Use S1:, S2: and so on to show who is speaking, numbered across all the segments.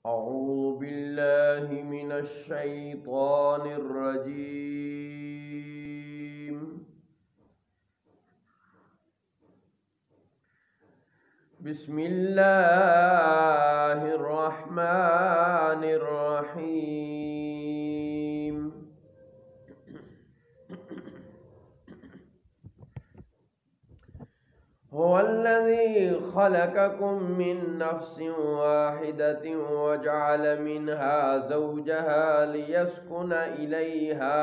S1: أعوذ بالله من الشيطان الرجيم. بسم الله الرحمن الرحيم. هو الذي خلقكم من نفس واحدة وجعل منها زوجها ليسكن إليها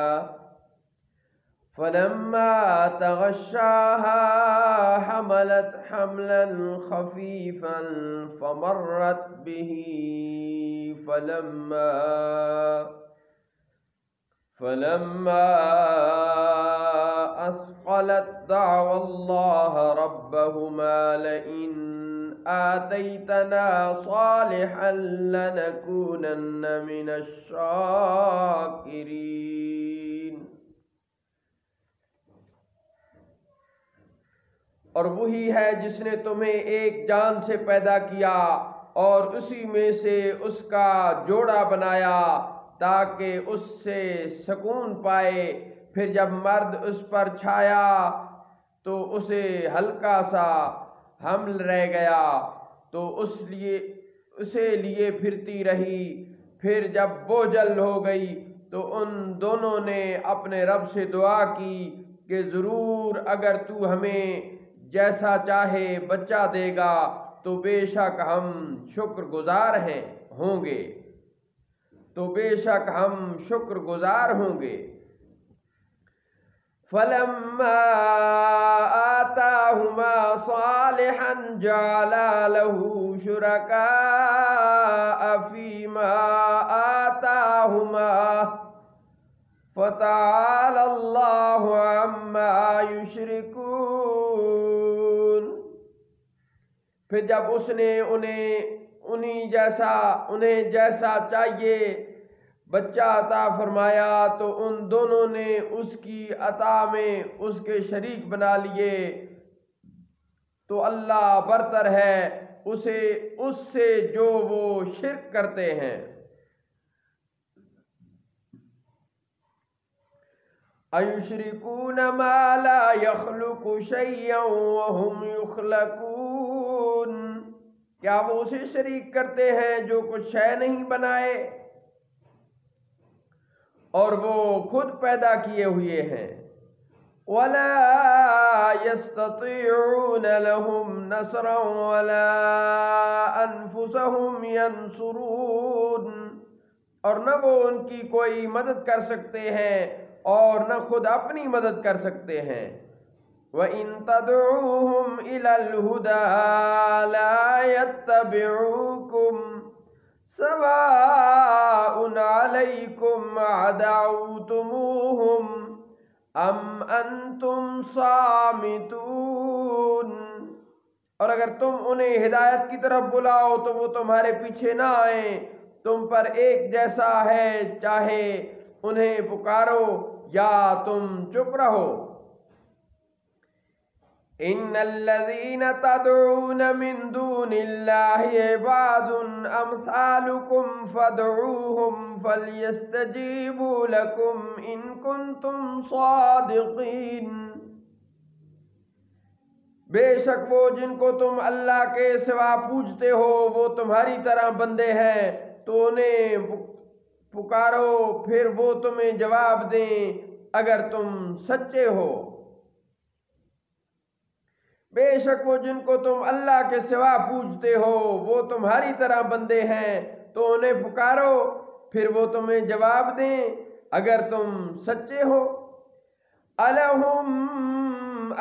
S1: فلما تغشاها حملت حملا خفيفا فمرت به فلما أثقلت دعوا الله ربهما لئن آتيتنا صالحا لنكونن من الشاكرين. اور وہی ہے جس نے تمہیں ایک جان سے پیدا کیا اور اسی میں سے اس کا جوڑا بنایا تاکہ اس سے سکون پائے، پھر جب مرد اس پر چھایا تو اسے ہلکا سا حمل رہ گیا تو اسے لیے پھرتی رہی، پھر جب بوجھل ہو گئی تو ان دونوں نے اپنے رب سے دعا کی کہ ضرور اگر تو ہمیں جیسا چاہے بچہ دے گا تو بے شک ہم شکر گزار ہوں گے. فَلَمَّا آتَاهُمَا صَالِحًا جَعَلَا لَهُ شُرَكَاءَ فِيمَا آتَاهُمَا فَتَعَالَى اللَّهُ عَمَّا يُشْرِكُونَ. پھر جب اس نے انہیں جیسا چاہیے بچہ عطا فرمایا تو ان دونوں نے اس کی عطا میں اس کے شریک بنا لیے، تو اللہ برتر ہے اس سے جو وہ شرک کرتے ہیں. أَيُشْرِكُونَ مَا لَا يَخْلُقُ شَيْئًا وَهُمْ يُخْلَقُونَ. کیا وہ اسے شریک کرتے ہیں جو کچھ شے نہیں بنائے اور وہ خود پیدا کیے ہوئے ہیں. وَلَا يَسْتَطِيعُونَ لَهُمْ نَصْرًا وَلَا أَنفُسَهُمْ يَنصُرُونَ. اور نہ وہ ان کی کوئی مدد کر سکتے ہیں اور نہ خود اپنی مدد کر سکتے ہیں. وَإِن تَدْعُوهُمْ إِلَى الْهُدَى لَا يَتَّبِعُوكُمْ سَوَاءٌ عَلَيْكُمْ أَدَعَوْتُمُوهُمْ أَمْ أَنْتُمْ صَامِتُونَ. اور اگر تم انہیں ہدایت کی طرف بلاؤ تو وہ تمہارے پیچھے نہ آئیں، تم پر ایک جیسا ہے، چاہے انہیں پکارو یا تم چپ رہو. ان الذين تدعون من دون الله عباد امثالكم فادعوهم فليستجيبوا لكم ان كنتم صادقين. بے شک وہ جن کو تم اللہ کے سوا پوجتے ہو وہ تمہاری طرح بندے ہیں، تو انہیں پکارو پھر وہ تمہیں جواب دیں اگر تم سچے ہو. بے شک وہ جن کو تم اللہ کے سوا پوجتے ہو وہ تمہاری طرح بندے ہیں، تو انہیں پکارو پھر وہ تمہیں جواب دیں اگر تم سچے ہو. أَلَهُمْ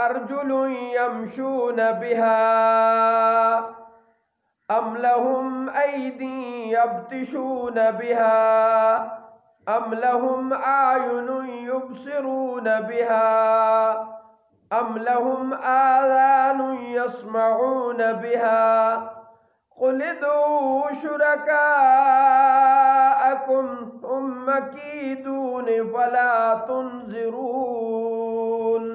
S1: أَرْجُلٌ يَمْشُونَ بِهَا أَمْ لَهُمْ أَيْدٍ يَبْطِشُونَ بِهَا أَمْ لَهُمْ أَعْيُنٌ يُبْصِرُونَ بِهَا أَمْ لَهُمْ آذَانٌ يَسْمَعُونَ بِهَا قُلِ ادْعُوا شُرَكَاءَكُمْ ثُمَّ كِيدُونِ فَلَا تُنظِرُونَ.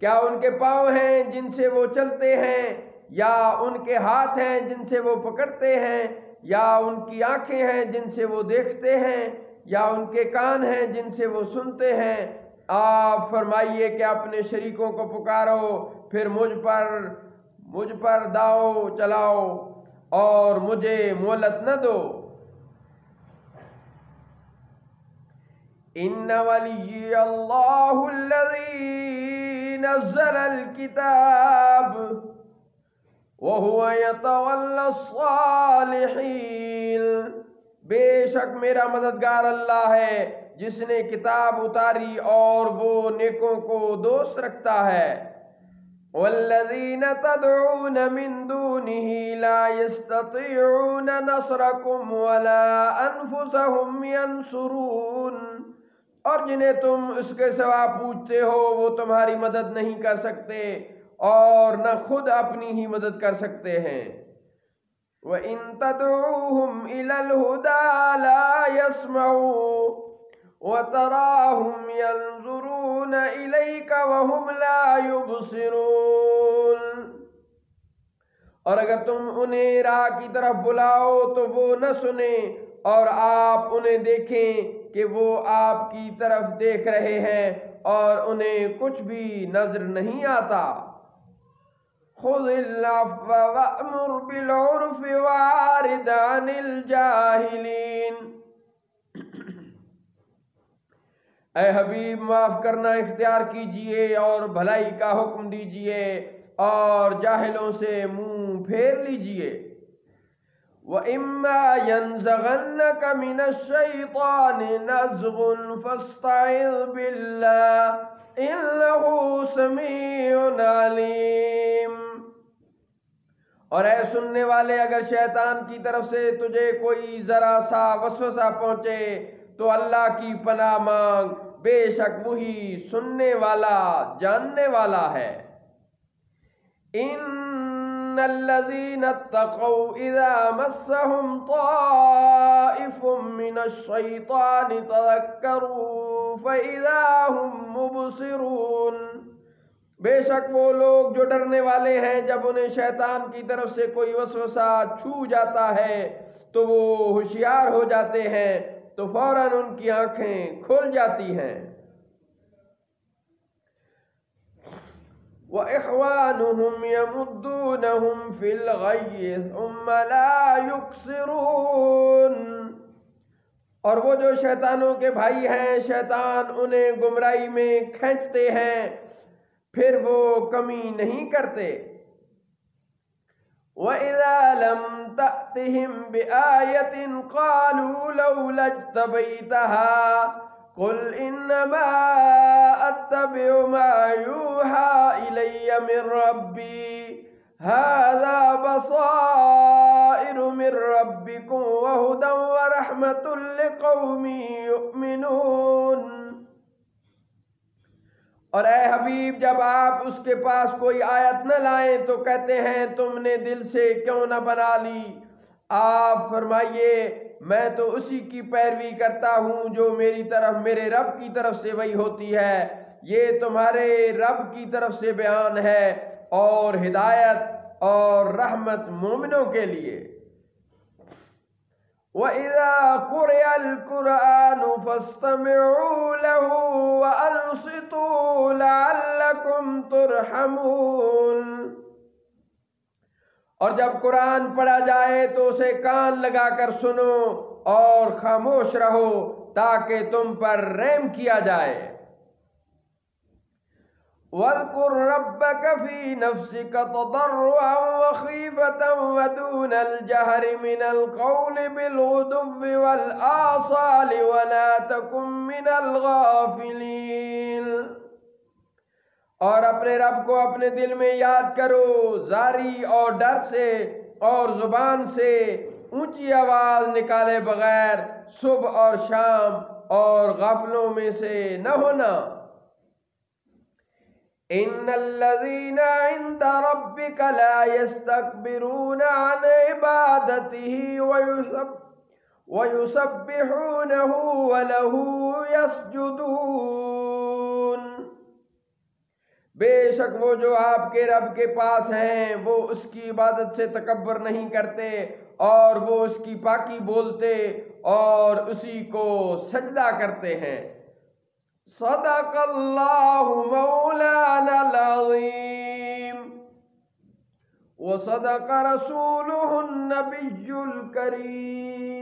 S1: کیا ان کے پاؤں ہیں جن سے وہ چلتے ہیں یا ان کے ہاتھ ہیں جن سے وہ پکڑتے ہیں، یا ان کی آنکھیں ہیں جن سے وہ دیکھتے ہیں، یا ان کے کان ہیں جن سے وہ سنتے ہیں۔ آپ فرمائیے کہ اپنے شریکوں کو پکارو، پھر مجھ پر داؤ چلاؤ اور مجھے مہلت نہ دو۔ ان ولی اللہ الذی نزل الکتاب وهو يتولى الصالحین، بے شک میرا مددگار اللہ ہے جس نے کتاب اتاری اور وہ نیکوں کو دوست رکھتا ہے۔ والذین تدعون من دونه لا يستطيعون نصركم ولا انفسهم ينصرون، اور جنہیں تم اس کے سوا پوجتے ہو وہ تمہاری مدد نہیں کر سکتے اور نہ خود اپنی ہی مدد کر سکتے ہیں۔ وَإِن تَدْعُوهُمْ إِلَى الْهُدَى لَا يَسْمَعُوا وَتَرَاهُمْ يَنْظُرُونَ إِلَيْكَ وَهُمْ لَا يُبْصِرُونَ، اور اگر تم انہیں راہ کی طرف بلاؤ تو وہ نہ سنیں، اور آپ انہیں دیکھیں کہ وہ آپ کی طرف دیکھ رہے ہیں اور انہیں کچھ بھی نظر نہیں آتا۔ خُذِ الْعَفْوَ وَأْمُرْ بِالْعُرْفِ وَأَعْرِضْ عَنِ الْجَاهِلِينَ، اے حبیب معاف کرنا اختیار کیجئے اور بھلائی کا حکم دیجئے اور جاہلوں سے منہ پھیر لیجئے۔ وَإِمَّا يَنزَغَنَّكَ مِنَ الشَّيْطَانِ نَزْغٌ فَاسْتَعِذْ بِاللَّهِ إِنَّهُ سَمِيعٌ عَلِيمٌ، اور اے سننے والے اگر شیطان کی طرف سے تجھے کوئی ذرا سا وسوسہ پہنچے تو اللہ کی پناہ مانگ، بے شک وہی سننے والا جاننے والا ہے۔ ان الذين اتقوا اذا مسهم طائف من الشيطان تذكروا فاذا هم مبصرون، بے شک وہ لوگ جو ڈرنے والے ہیں جب انہیں شیطان کی طرف سے کوئی وسوسہ چھو جاتا ہے تو وہ ہوشیار ہو جاتے ہیں، تو فوراً ان کی آنکھیں کھل جاتی ہیں۔ وَإِخْوَانُهُمْ يَمُدُّونَهُمْ فِي الْغَيِّ ثُمَّ لَا يُقْصِرُونَ، اور وہ جو شیطانوں کے بھائی ہیں شیطان انہیں گمراہی میں کھینچتے ہیں پھر وہ کمی نہیں کرتے۔ وَإِذَا لَمْ تَأْتِهِمْ بِآيَةٍ قَالُوا لَوْلَا اجْتَبَيْتَهَا قُلْ إِنَّمَا أَتَّبِعُ مَا يُوحَى إِلَيَّ مِنْ رَبِّي هَذَا بَصَائِرُ مِنْ رَبِّكُمْ وَهُدًى وَرَحْمَةٌ لِقَوْمٍ يُؤْمِنُونَ، اور اے حبیب جب آپ اس کے پاس کوئی آیت نہ لائیں تو کہتے ہیں تم نے دل سے کیوں نہ بنا لی۔ آپ فرمائیے میں تو اسی کی پیروی کرتا ہوں جو میری طرف میرے رب کی طرف سے وحی ہوتی ہے، یہ تمہارے رب کی طرف سے بیان ہے اور ہدایت اور رحمت مومنوں کے لیے۔ وَإِذَا قُرِئَ الْقُرْآنُ فَاسْتَمِعُوا لَهُ وَأَنصِتُوا لَعَلَّكُمْ تُرْحَمُونَ، اور جب قرآن پڑھا جائے تو اسے کان لگا کر سنو اور خاموش رہو تاکہ تم پر رحم کیا جائے۔ وَاذْكُرْ رَبَّكَ فِي نَفْسِكَ تَضَرُّعًا وَخِيفَةً وَدُونَ الْجَهْرِ مِنَ الْقَوْلِ بِالْغُدُوِّ وَالْآصَالِ وَلَا تَكُن مِّنَ الْغَافِلِينَ، اور اپنے رب کو اپنے دل میں یاد کرو زاری اور ڈر سے اور زبان سے اونچی آواز نکالے بغیر صبح اور شام، اور غافلوں میں سے نہ ہونا۔ ان الذين عند ربك لا يستكبرون عن عبادته ويسبحونه وله يسجدون، بے شک وہ جو آپ کے رب کے پاس ہیں وہ اس کی عبادت سے تکبر نہیں کرتے اور وہ اس کی پاکی بولتے اور اسی کو سجدہ کرتے ہیں۔ صدق اللہ مولانا العظیم وصدق رسولہ النبی الکریم۔